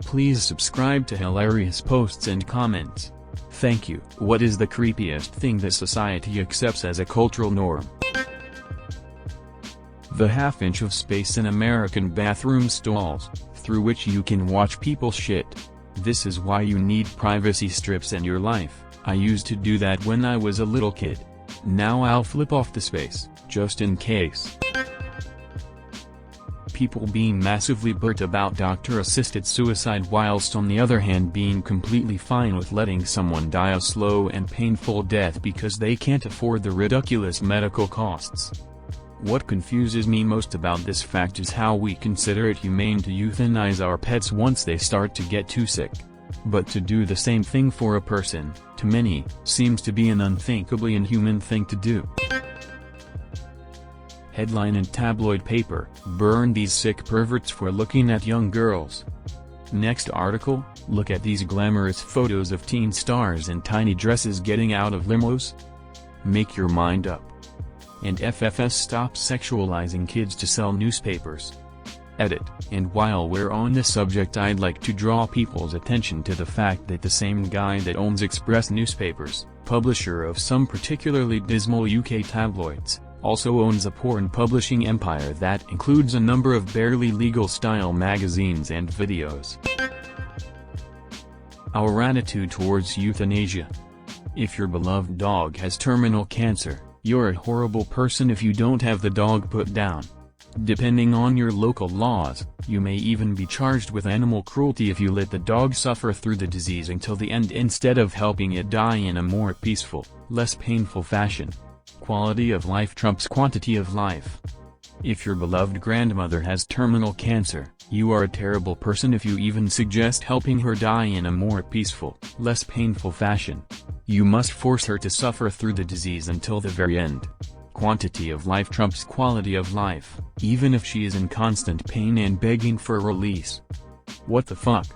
Please subscribe to hilarious posts and comments. Thank you. What is the creepiest thing that society accepts as a cultural norm? The half-inch of space in American bathroom stalls, through which you can watch people shit. This is why you need privacy strips in your life. I used to do that when I was a little kid. Now I'll flip off the space, just in case. People being massively burnt about doctor-assisted suicide whilst on the other hand being completely fine with letting someone die a slow and painful death because they can't afford the ridiculous medical costs. What confuses me most about this fact is how we consider it humane to euthanize our pets once they start to get too sick. But to do the same thing for a person, to many, seems to be an unthinkably inhuman thing to do. Headline in tabloid paper, "Burn these sick perverts for looking at young girls." Next article, look at these glamorous photos of teen stars in tiny dresses getting out of limos. Make your mind up. And FFS stops sexualizing kids to sell newspapers. Edit. And while we're on this subject, I'd like to draw people's attention to the fact that the same guy that owns Express newspapers, publisher of some particularly dismal UK tabloids, also owns a porn publishing empire that includes a number of barely legal style magazines and videos. Our attitude towards euthanasia. If your beloved dog has terminal cancer, you're a horrible person if you don't have the dog put down. Depending on your local laws, you may even be charged with animal cruelty if you let the dog suffer through the disease until the end instead of helping it die in a more peaceful, less painful fashion. Quality of life trumps quantity of life. If your beloved grandmother has terminal cancer, you are a terrible person if you even suggest helping her die in a more peaceful, less painful fashion. You must force her to suffer through the disease until the very end. Quantity of life trumps quality of life, even if she is in constant pain and begging for release. What the fuck?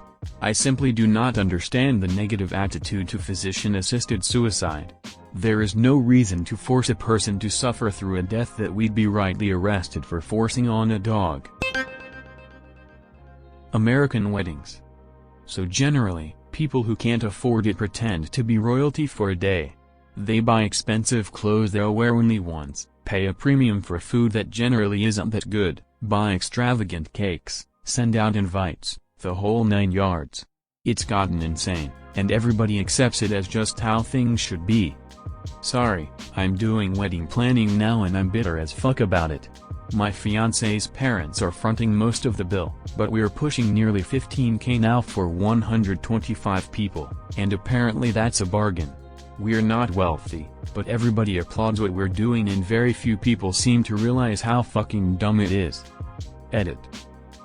I simply do not understand the negative attitude to physician-assisted suicide. There is no reason to force a person to suffer through a death that we'd be rightly arrested for forcing on a dog. American weddings. So generally, people who can't afford it pretend to be royalty for a day. They buy expensive clothes they'll wear only once, pay a premium for food that generally isn't that good, buy extravagant cakes, send out invites, the whole 9 yards. It's gotten insane, and everybody accepts it as just how things should be. Sorry, I'm doing wedding planning now and I'm bitter as fuck about it. My fiance's parents are fronting most of the bill, but we're pushing nearly $15,000 now for 125 people, and apparently that's a bargain. We're not wealthy, but everybody applauds what we're doing and very few people seem to realize how fucking dumb it is. Edit.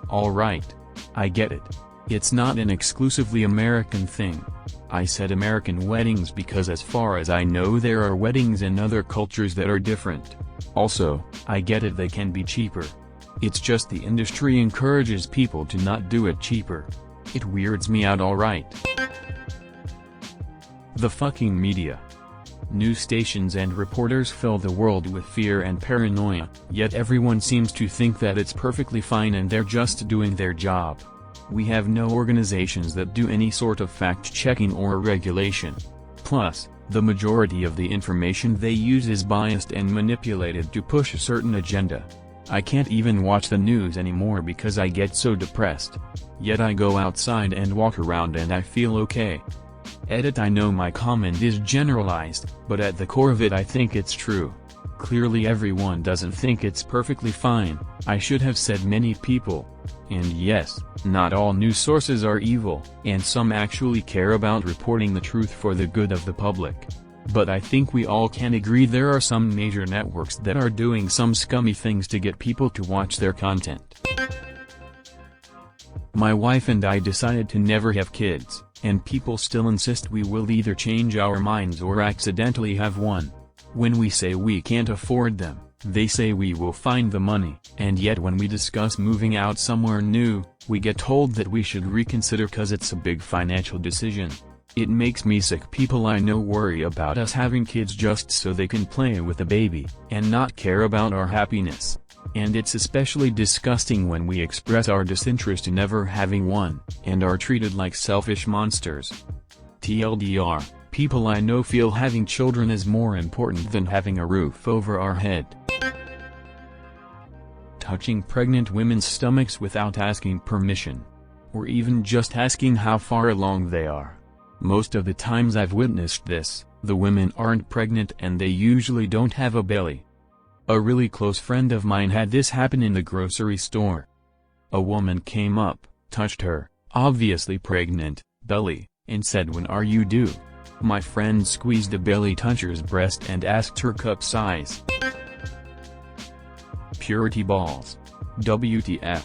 Alright. I get it. It's not an exclusively American thing. I said American weddings because as far as I know there are weddings in other cultures that are different. Also, I get it they can be cheaper. It's just the industry encourages people to not do it cheaper. It weirds me out alright. The fucking media. News stations and reporters fill the world with fear and paranoia, yet everyone seems to think that it's perfectly fine and they're just doing their job. We have no organizations that do any sort of fact-checking or regulation. Plus, the majority of the information they use is biased and manipulated to push a certain agenda. I can't even watch the news anymore because I get so depressed. Yet I go outside and walk around and I feel okay. Edit. I know my comment is generalized, but at the core of it I think it's true. Clearly everyone doesn't think it's perfectly fine, I should have said many people. And yes, not all news sources are evil, and some actually care about reporting the truth for the good of the public. But I think we all can agree there are some major networks that are doing some scummy things to get people to watch their content. My wife and I decided to never have kids, and people still insist we will either change our minds or accidentally have one. When we say we can't afford them, they say we will find the money, and yet when we discuss moving out somewhere new, we get told that we should reconsider cause it's a big financial decision. It makes me sick. People I know worry about us having kids just so they can play with a baby, and not care about our happiness. And it's especially disgusting when we express our disinterest in ever having one, and are treated like selfish monsters. TLDR, people I know feel having children is more important than having a roof over our head. Touching pregnant women's stomachs without asking permission. Or even just asking how far along they are. Most of the times I've witnessed this, the women aren't pregnant and they usually don't have a belly. A really close friend of mine had this happen in the grocery store. A woman came up, touched her, obviously pregnant, belly, and said, "When are you due?" My friend squeezed the belly toucher's breast and asked her cup size. Purity balls. WTF.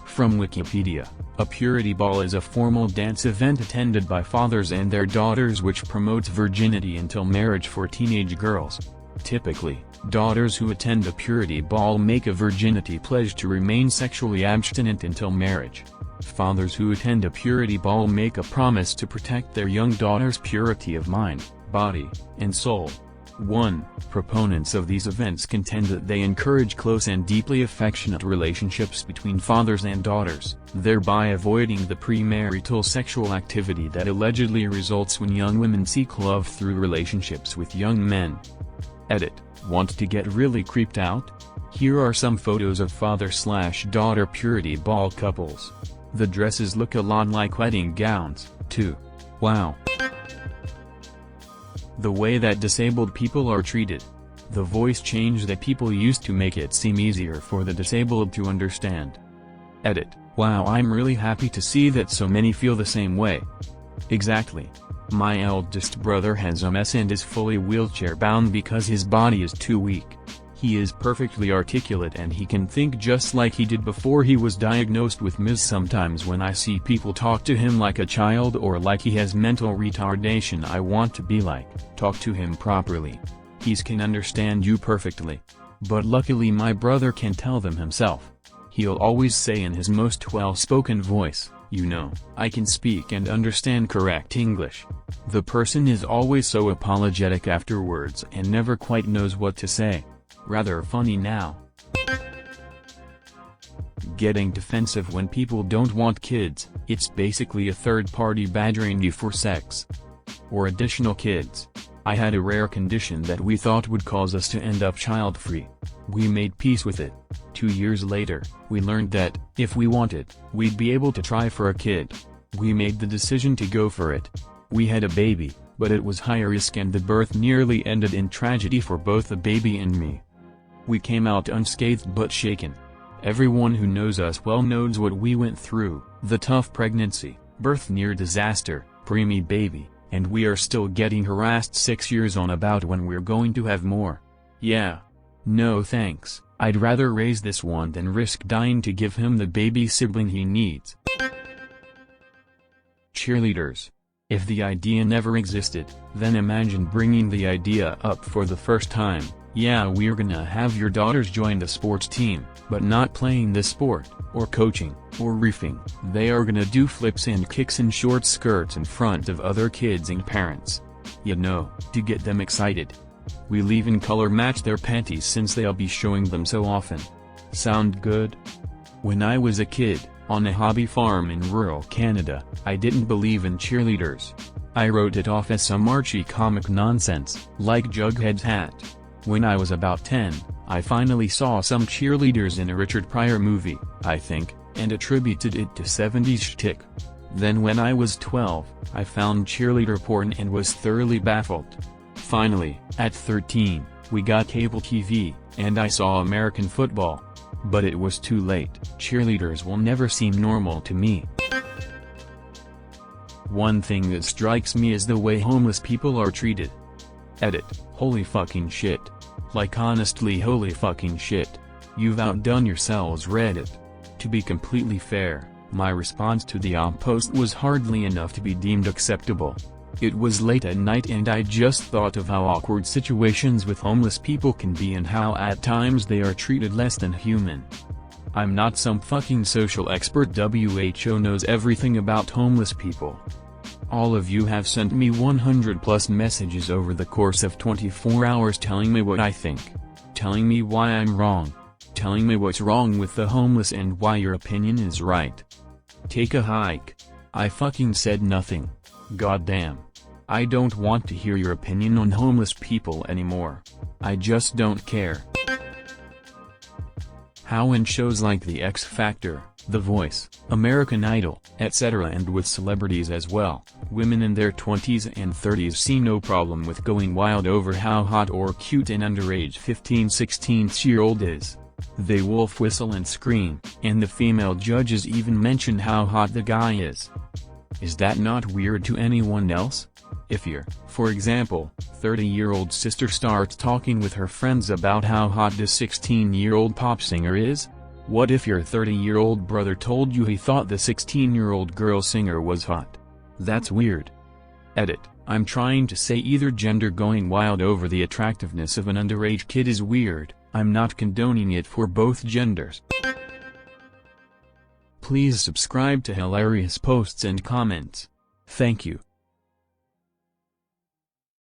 From Wikipedia, a purity ball is a formal dance event attended by fathers and their daughters which promotes virginity until marriage for teenage girls. Typically, daughters who attend a purity ball make a virginity pledge to remain sexually abstinent until marriage. Fathers who attend a purity ball make a promise to protect their young daughter's purity of mind, body, and soul. 1. Proponents of these events contend that they encourage close and deeply affectionate relationships between fathers and daughters, thereby avoiding the premarital sexual activity that allegedly results when young women seek love through relationships with young men. Edit. Want to get really creeped out? Here are some photos of father/daughter purity ball couples. The dresses look a lot like wedding gowns, too. Wow. The way that disabled people are treated. The voice change that people use to make it seem easier for the disabled to understand. Edit. Wow, I'm really happy to see that so many feel the same way. Exactly. My eldest brother has MS and is fully wheelchair bound because his body is too weak. He is perfectly articulate and he can think just like he did before he was diagnosed with MS. Sometimes when I see people talk to him like a child or like he has mental retardation, I want to be like, talk to him properly. He can understand you perfectly. But luckily my brother can tell them himself. He'll always say in his most well-spoken voice, "You know, I can speak and understand correct English." The person is always so apologetic afterwards and never quite knows what to say. Rather funny now. Getting defensive when people don't want kids. It's basically a third party badgering you for sex or additional kids. I had a rare condition that we thought would cause us to end up child-free. We made peace with it. 2 years later, we learned that, if we wanted, we'd be able to try for a kid. We made the decision to go for it. We had a baby, but it was high risk and the birth nearly ended in tragedy for both the baby and me. We came out unscathed but shaken. Everyone who knows us well knows what we went through, the tough pregnancy, birth near disaster, preemie baby, and we are still getting harassed 6 years on about when we're going to have more. Yeah. No thanks, I'd rather raise this one than risk dying to give him the baby sibling he needs. Cheerleaders. If the idea never existed, then imagine bringing the idea up for the first time. Yeah, we're gonna have your daughters join the sports team, but not playing the sport, or coaching, or reefing. They are gonna do flips and kicks in short skirts in front of other kids and parents. You know, to get them excited. We'll even color match their panties since they'll be showing them so often. Sound good? When I was a kid, on a hobby farm in rural Canada, I didn't believe in cheerleaders. I wrote it off as some Archie comic nonsense, like Jughead's hat. When I was about 10, I finally saw some cheerleaders in a Richard Pryor movie, I think, and attributed it to 70s shtick. Then when I was 12, I found cheerleader porn and was thoroughly baffled. Finally, at 13, we got cable TV, and I saw American football. But it was too late. Cheerleaders will never seem normal to me. One thing that strikes me is the way homeless people are treated. Edit. Holy fucking shit. Like honestly holy fucking shit. You've outdone yourselves, Reddit. To be completely fair, my response to the op post was hardly enough to be deemed acceptable. It was late at night and I just thought of how awkward situations with homeless people can be and how at times they are treated less than human. I'm not some fucking social expert. WHO knows everything about homeless people. All of you have sent me 100+ messages over the course of 24 hours telling me what I think. Telling me why I'm wrong. telling me what's wrong with the homeless and why your opinion is right. Take a hike. I fucking said nothing. Goddamn. I don't want to hear your opinion on homeless people anymore. I just don't care. How in shows like The X Factor, The Voice, American Idol, etc. and with celebrities as well, women in their 20s and 30s see no problem with going wild over how hot or cute an underage 15-16-year-old is. They wolf whistle and scream, and the female judges even mention how hot the guy is. Is that not weird to anyone else? If your, for example, 30-year-old sister starts talking with her friends about how hot this 16-year-old pop singer is? What if your 30-year-old brother told you he thought the 16-year-old girl singer was hot? That's weird. Edit. I'm trying to say either gender going wild over the attractiveness of an underage kid is weird. I'm not condoning it for both genders. Please subscribe to hilarious posts and comments. Thank you.